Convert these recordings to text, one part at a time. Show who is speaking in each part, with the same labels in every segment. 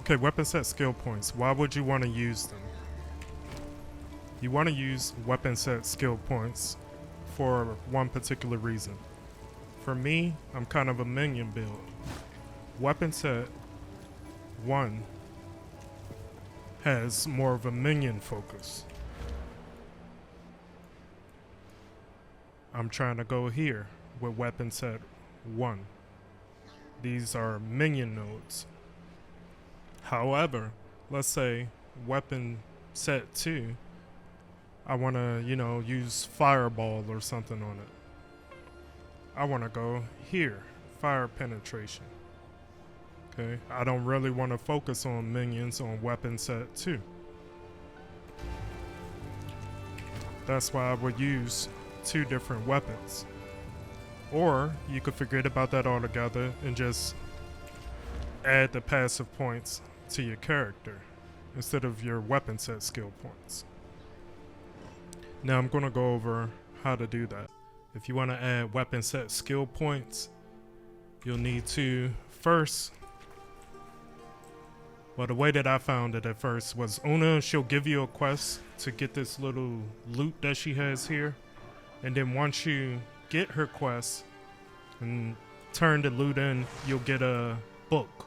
Speaker 1: Okay, weapon set skill points. Why would you want to use them? You want to use weapon set skill points for one particular reason. For me, I'm kind of a minion build. Weapon set 1 has more of a minion focus. I'm trying to go here with weapon set 1. These are minion nodes. However, let's say weapon set 2, I want to, use fireball or something on it. I want to go here, fire penetration. Okay, I don't really want to focus on minions on weapon set 2. That's why I would use 2 different weapons. Or you could forget about that altogether and just add the passive points to your character instead of your weapon set skill points. Now I'm going to go over how to do that. If you want to add weapon set skill points, you'll need to first, well, the way that I found it at first was Una, she'll give you a quest to get this little loot that she has here. And then once you get her quest and turn the loot in, you'll get a book.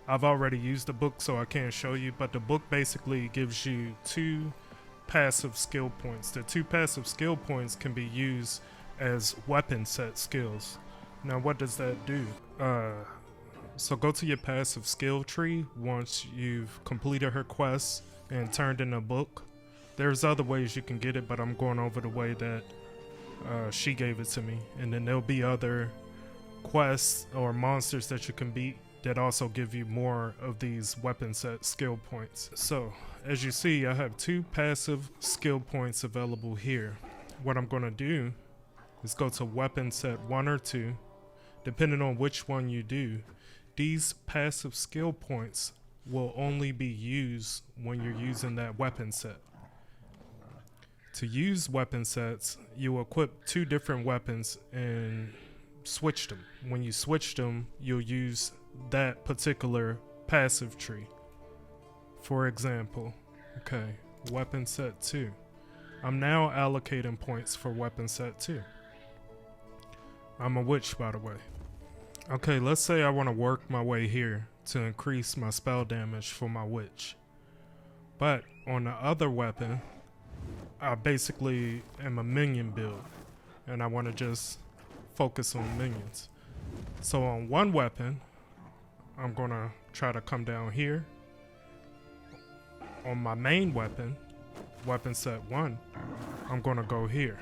Speaker 1: I've already used the book, so I can't show you, but the book basically gives you 2 passive skill points. The 2 passive skill points can be used as weapon set skills. Now, what does that do? So go to your passive skill tree once you've completed her quest and turned in a book. There's other ways you can get it, but I'm going over the way that she gave it to me. And then there'll be other quests or monsters that you can beat that also give you more of these weapon set skill points. So as you see, I have 2 passive skill points available here. What I'm going to do is go to weapon set 1 or 2. Depending on which one you do, these passive skill points will only be used when you're using that weapon set. To use weapon sets, you equip 2 different weapons and switch them. When you switch them, you'll use that particular passive tree. For example, okay, weapon set 2. I'm now allocating points for weapon set 2. I'm a witch, by the way. Okay, let's say I want to work my way here to increase my spell damage for my witch. But on the other weapon, I basically am a minion build, and I want to just focus on minions. So on one weapon, I'm going to try to come down here. On my main weapon, weapon set 1, I'm going to go here.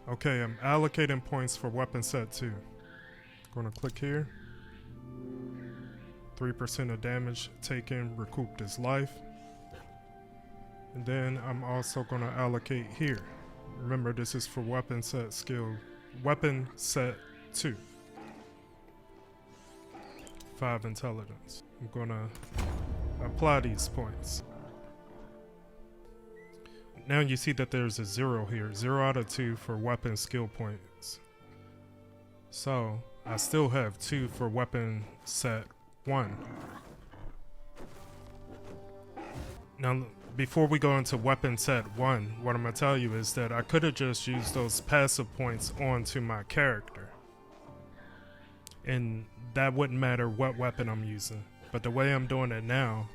Speaker 1: Okay, I'm allocating points for weapon set 2. Going to click here. 3% of damage taken recouped his life. And then I'm also going to allocate here. Remember, this is for weapon set 2. 5 intelligence. I'm going to apply these points. Now you see that there's a 0 here. 0 out of 2 for weapon skill points. So I still have 2 for weapon set 1. Now, before we go into weapon set 1, what I'm going to tell you is that I could have just used those passive points onto my character. And that wouldn't matter what weapon I'm using. But the way I'm doing it now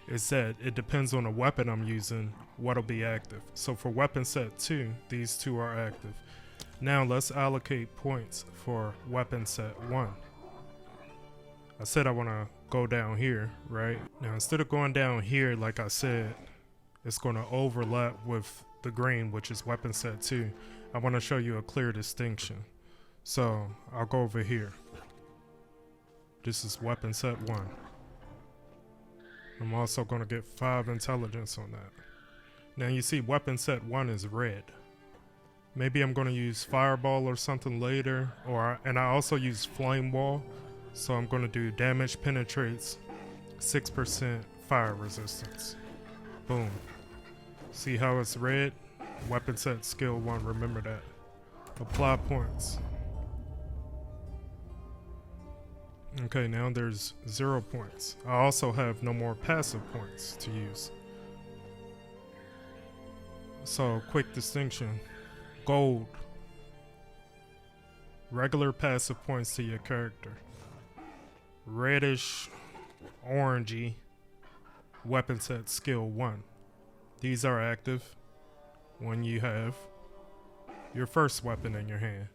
Speaker 1: is that it depends on the weapon I'm using, what'll be active. So for weapon set 2, these 2 are active. Now let's allocate points for weapon set 1. I said I want to go down here, right? Now instead of going down here, like I said, it's going to overlap with the green, which is weapon set 2. I want to show you a clear distinction. So I'll go over here. This is weapon set 1. I'm also going to get 5 intelligence on that. Now you see weapon set 1 is red. Maybe I'm going to use fireball or something later, and I also use flame wall. So I'm going to do damage penetrates, 6% fire resistance. Boom. See how it's red? Weapon set skill 1, remember that. Apply points. Okay, now there's 0 points. I also have no more passive points to use. So, quick distinction. Gold. Regular passive points to your character. Reddish, orangey, weapon set skill 1. These are active when you have your first weapon in your hand.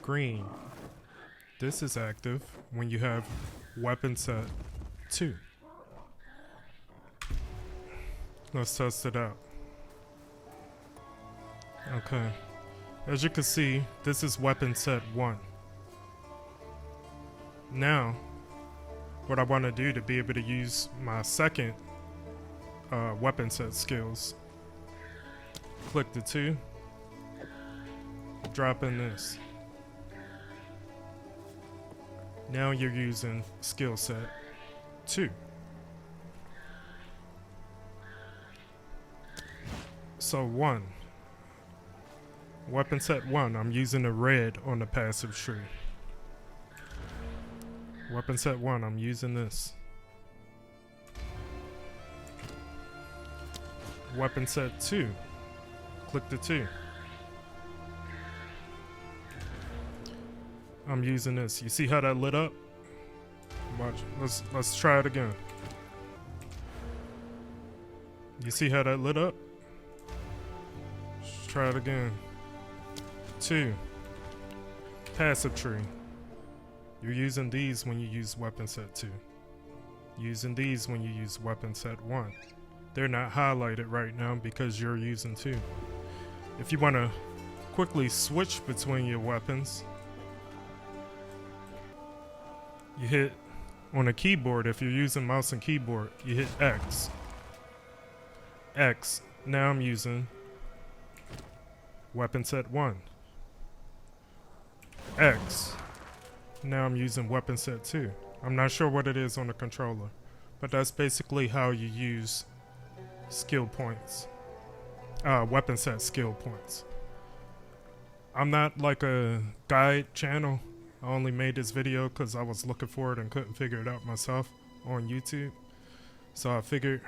Speaker 1: Green. This is active when you have weapon set 2. Let's test it out. Okay. As you can see, this is weapon set 1. Now, what I want to do to be able to use my second weapon set skills, click the 2, drop in this. Now you're using skill set 2. So 1. Weapon set 1, I'm using the red on the passive tree. Weapon set 1, I'm using this. Weapon set 2, click the 2. I'm using this. You see how that lit up? Watch. Let's try it again. You see how that lit up? Let's try it again. 2. Passive tree. You're using these when you use weapon set 2. Using these when you use weapon set 1. They're not highlighted right now because you're using 2. If you want to quickly switch between your weapons, you hit on a keyboard. If you're using mouse and keyboard, you hit X. X. Now I'm using weapon set 1. X. Now I'm using weapon set 2. I'm not sure what it is on the controller, but that's basically how you use skill points. Weapon set skill points. I'm not like a guide channel. I only made this video because I was looking for it and couldn't figure it out myself on YouTube. So I figured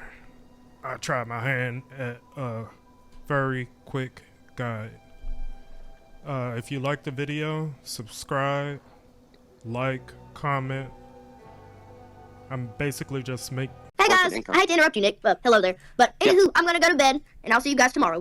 Speaker 1: I'd try my hand at a very quick guide. If you like the video, subscribe, like, comment. I'm basically just
Speaker 2: Hey guys, I hate to interrupt you, Nick. Hello there. But anywho, I'm gonna go to bed, and I'll see you guys tomorrow.